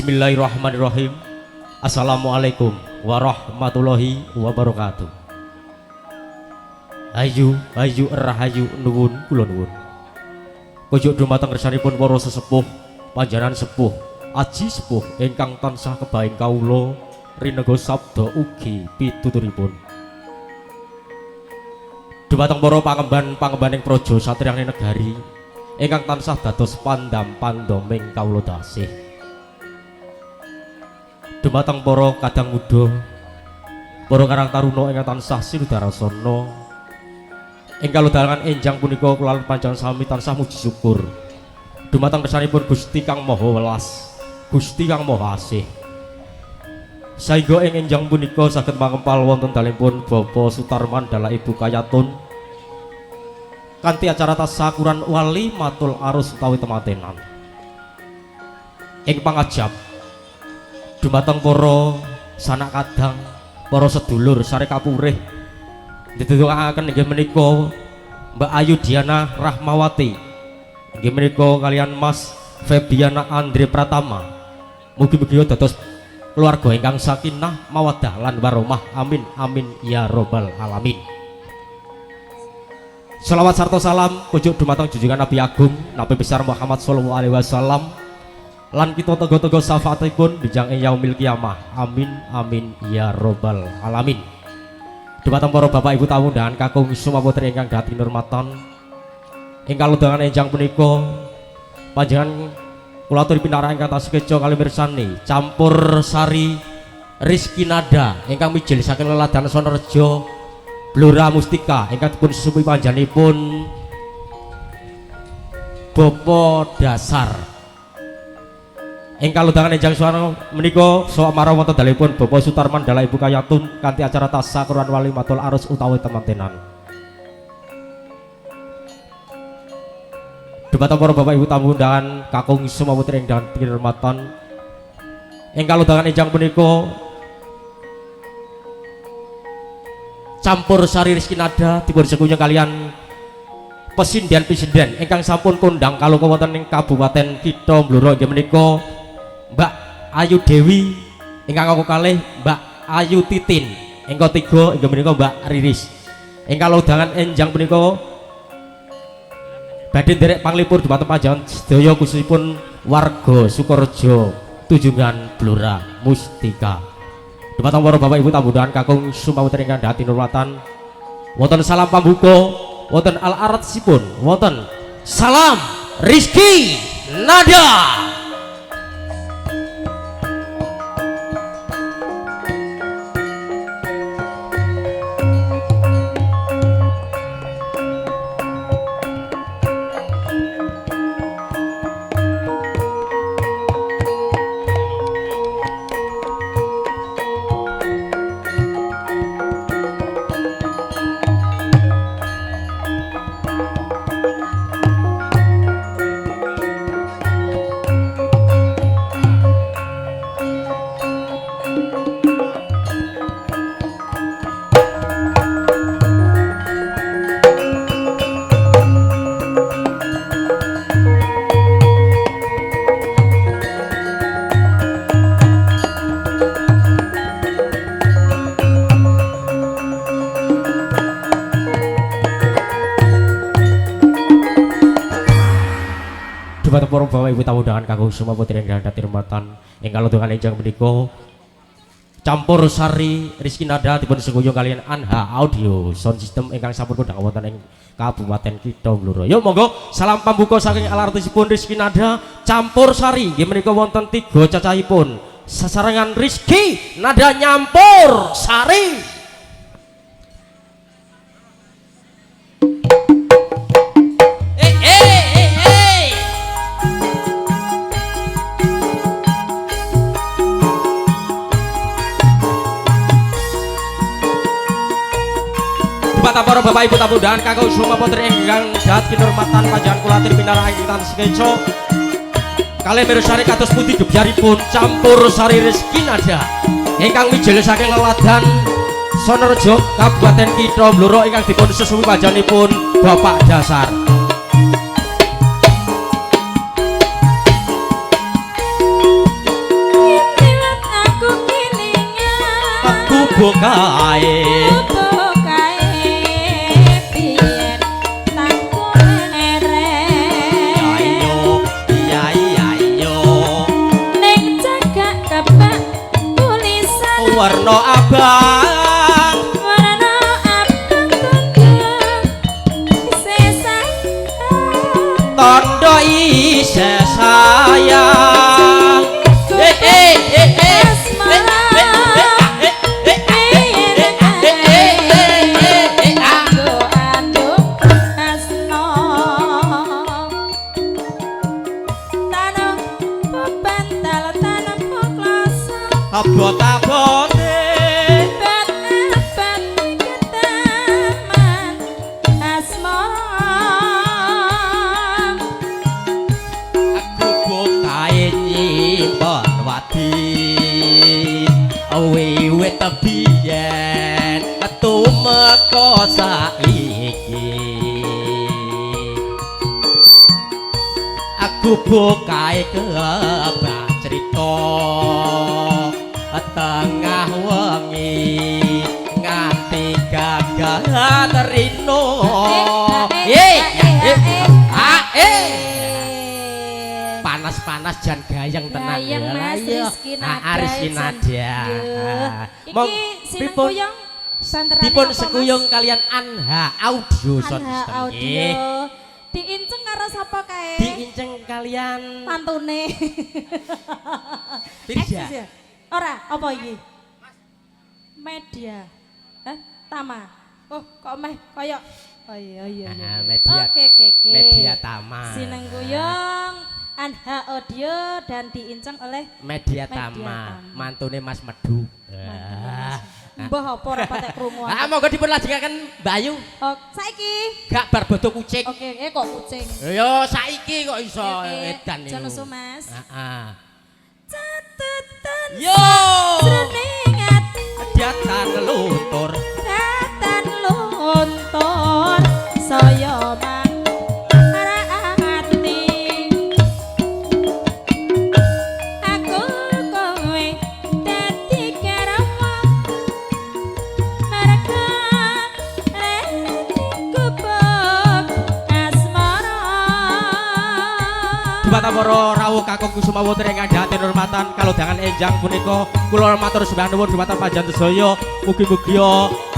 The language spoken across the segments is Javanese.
Bismillahirrahmanirrahim. Assalamualaikum warahmatullahi wabarakatuh. Ayu rahayu nuwun kula nuwun. Pojok dumateng kersanipun para sesepuh, panjenengan sepuh, aji sepuh ingkang tansah kebaing kawula rinengga sabda ugi pituturipun. Dumateng para pangemban-pangembaning praja satriyaning negari ingkang tansah dados pandam-pandoming kawula tasih. Dumateng para kadang muda, para karang taruna ingkang tansah sinudarasana, ing kalodhalangan enjang punika kula panjenengan sami tansah muji syukur dumateng kersanipun Gusti Kang Maha Welas, Gusti Kang Maha Asih. Saengga ing enjang punika saged mangempal wonten dalipun Bapak Sutarman dala Ibu Kayatun kanthi acara tasakuran wali matul arus utawi tematenan. Ing pangajab dumateng para sanak kadang, para sedulur sare kapurih ditutukaken inggih menika Mbak Ayu Diana Rahmawati, inggih menika kalian Mas Febiana Andre Pratama. Mugi-mugi dados keluarga ingkang sakinah mawaddah lan warahmah. Amin amin ya robbal alamin. Selawat sarta salam pujuk dumateng junjungan Nabi Agung Nabi besar Muhammad sallallahu alaihi wasallam lan kita tenggo-tenggo syafaatipun bijang ing yaumil kiamah. Amin amin ya robbal alamin. Dumateng para bapak ibu tamu dan kakung sumaputri ingkang dadi nurmatan ing kalodhangan enjang punika panjenengan kula aturi pinarah ingkang tasih keca kali mirsani campur sari Rizky Nada ingkang mijil saking leladan Sonorejo Blora Mustika ingkang dipun susupi panjenenganipun Bopo Dasar. Ing kalodhangan enjang suwana menika saha marang wonten dalipun Bapak Sutarman dala Ibu Kayatun kanthi acara tasakuran wali matul arus utawi temantenan. Dumateng para bapak ibu tamu undangan kakung sumaputri ingkang dirahmatan ing kalodhangan enjang punika campur sari Rizky Nada dipun sekunjung kalian pesindian-pesindian ingkang sampun kondang kalau wonten ing Kabupaten Kitha Blora inggih menika Mbak Ayu Dewi ingkang kalih Mbak Ayu Titin ingkang tiga inggih menika Mbak Riris. Ing kalodhangan enjang punika badhe nderek panglipur dumateng panjenengan sedaya khususipun warga Sukorejo Tunjungan Blora Mustika. Dumateng para bapak ibu tamu undangan kakung sumaputri ingkang dadi nurmatan wonten salam pambuka, wonten al-aratsipun, wonten salam Rizky Nada. Dumateng para bapak ibu tamu undangan kakung sumaputri ingkang dadi nurmatan ing kalodhangan enjang menika campur sari Rizky Nada dipun sekunjung kalian Anha Audio Sound System ingkang sampun kondang wonten ing Kabupaten Kitha Blora. Yuk monggo salam pambuka saking alartisipun Rizky Nada campur sari nggih menika wonten 3 cacahipun sesarengan Rizky Nada nyampur sari. Para bapak ibu tamu dan kakung sumaputri ingkang dadi nurmatan panjenengan kula aturi pinarah ingkang sekeca kalih mirsani kados pundi gebyaripun campur sari Rizky Nada ingkang mijil saking leladan Sonorejo Kabupaten Kitha Blora ingkang dipun susupi panjenenganipun Bapak Dasar. kae biyen tangku lereng ayo ayo ning cagak kebak tulisan warna abang warna abang kondang sesang tondo ise sayang abot-abote aku bukae nyimpen wadi wiwit biyen tumeka saiki aku bukae kebak crita tengah wengi nganti gagah terino panas-panas jan gayeng tenan ya Mas Rizky Nada Rizky Nada iki sineng kuyung santerane dipun apa, sekuyung kalian Anha Audio Sound Anha System Audio diinceng karo sapa kae diinceng kalian mantune Pirja ora apa iki media Tama oh kok meh koyok oh iya media oke media Tama sineng kuyung Anha Audio dan diinceng oleh media Tama mantune Mas Medu mbah apa ora patek krungu monggo dipun lajengaken Mbak Ayu oh saiki gak bar bodo kucing oke kok kucing yo saiki kok iso edan niku Jono Mas heeh catatan yo srene ati datan luntur datan luntur saya marah ati aku kowe dadi karawa mereka kubuk asmara Dumateng para rawuh kakung kusuma wonten ingkang dhahatin hormatan kalodhangan enjang punika kula matur sembah nuwun dumateng panjenengan sedaya mugi-mugi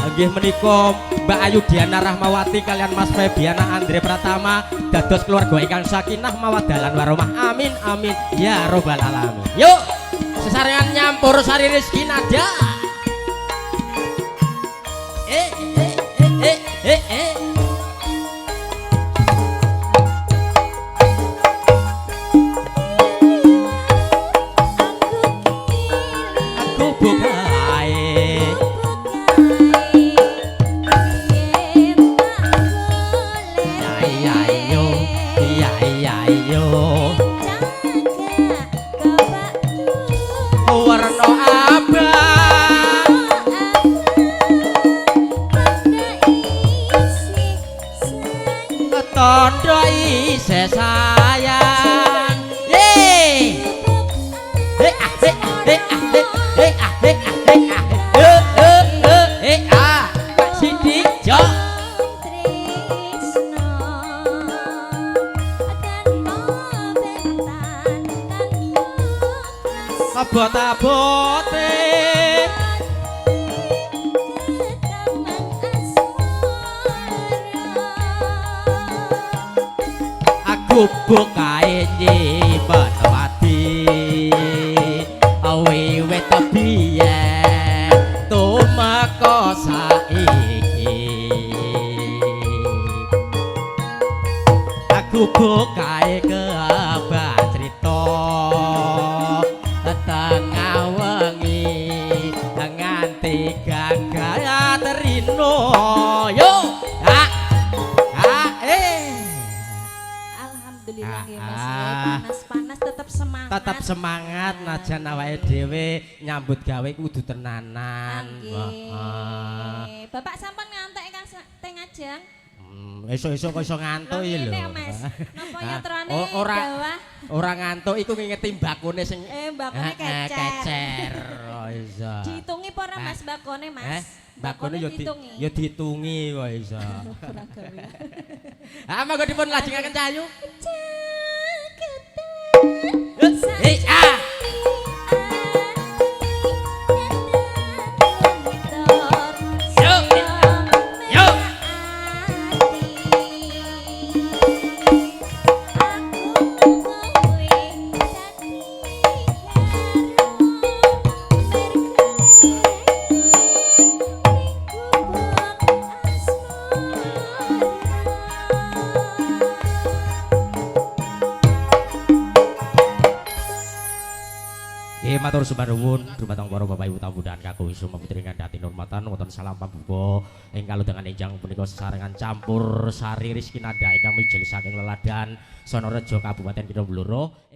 nggih menika Mbak Ayu Diana Rahmawati kalian Mas Febiana Andre Pratama dados keluarga ingkang sakinah mawaddah lan warahmah amin amin ya robbal alamin yuk sesarengan nyampur sari Rizky Nada warna abang tondo ise sayang Pak Sidi Jo abot-abote aku bukae nyimpen wadi wiwit biyen tumeka saiki aku bukae kebak crita tengah wengi nganti gagah terino yo alhamdulillah nggih Mas panas-panas tetap semangat najan awake dhewe nyambut gawe kudu tenanan Bapak sampun ngantek Kang teng ajang esuk-esuk kok iso ngantuk iki lho. Napa nyatrane ora ngantuk iku ngingeti mbakune sing mbakune kecer. Oh iso. Diitungi apa ora Mas bakone Mas? Bakone yo ditungi. yo ditungi kok iso. Ora gawe. Ah monggo dipun lajengaken cahayu. Jaketan. Ah. Matur sembah nuwun dumateng para bapak ibu tamu dan kakung summa putri ngandhati hormatan wonten salam pambuka ing kalodhangan enjang punika sesarengan campur sari Rizky Nada ingkang mijil saking leladan Sonorejo Kabupaten Kidul Blora.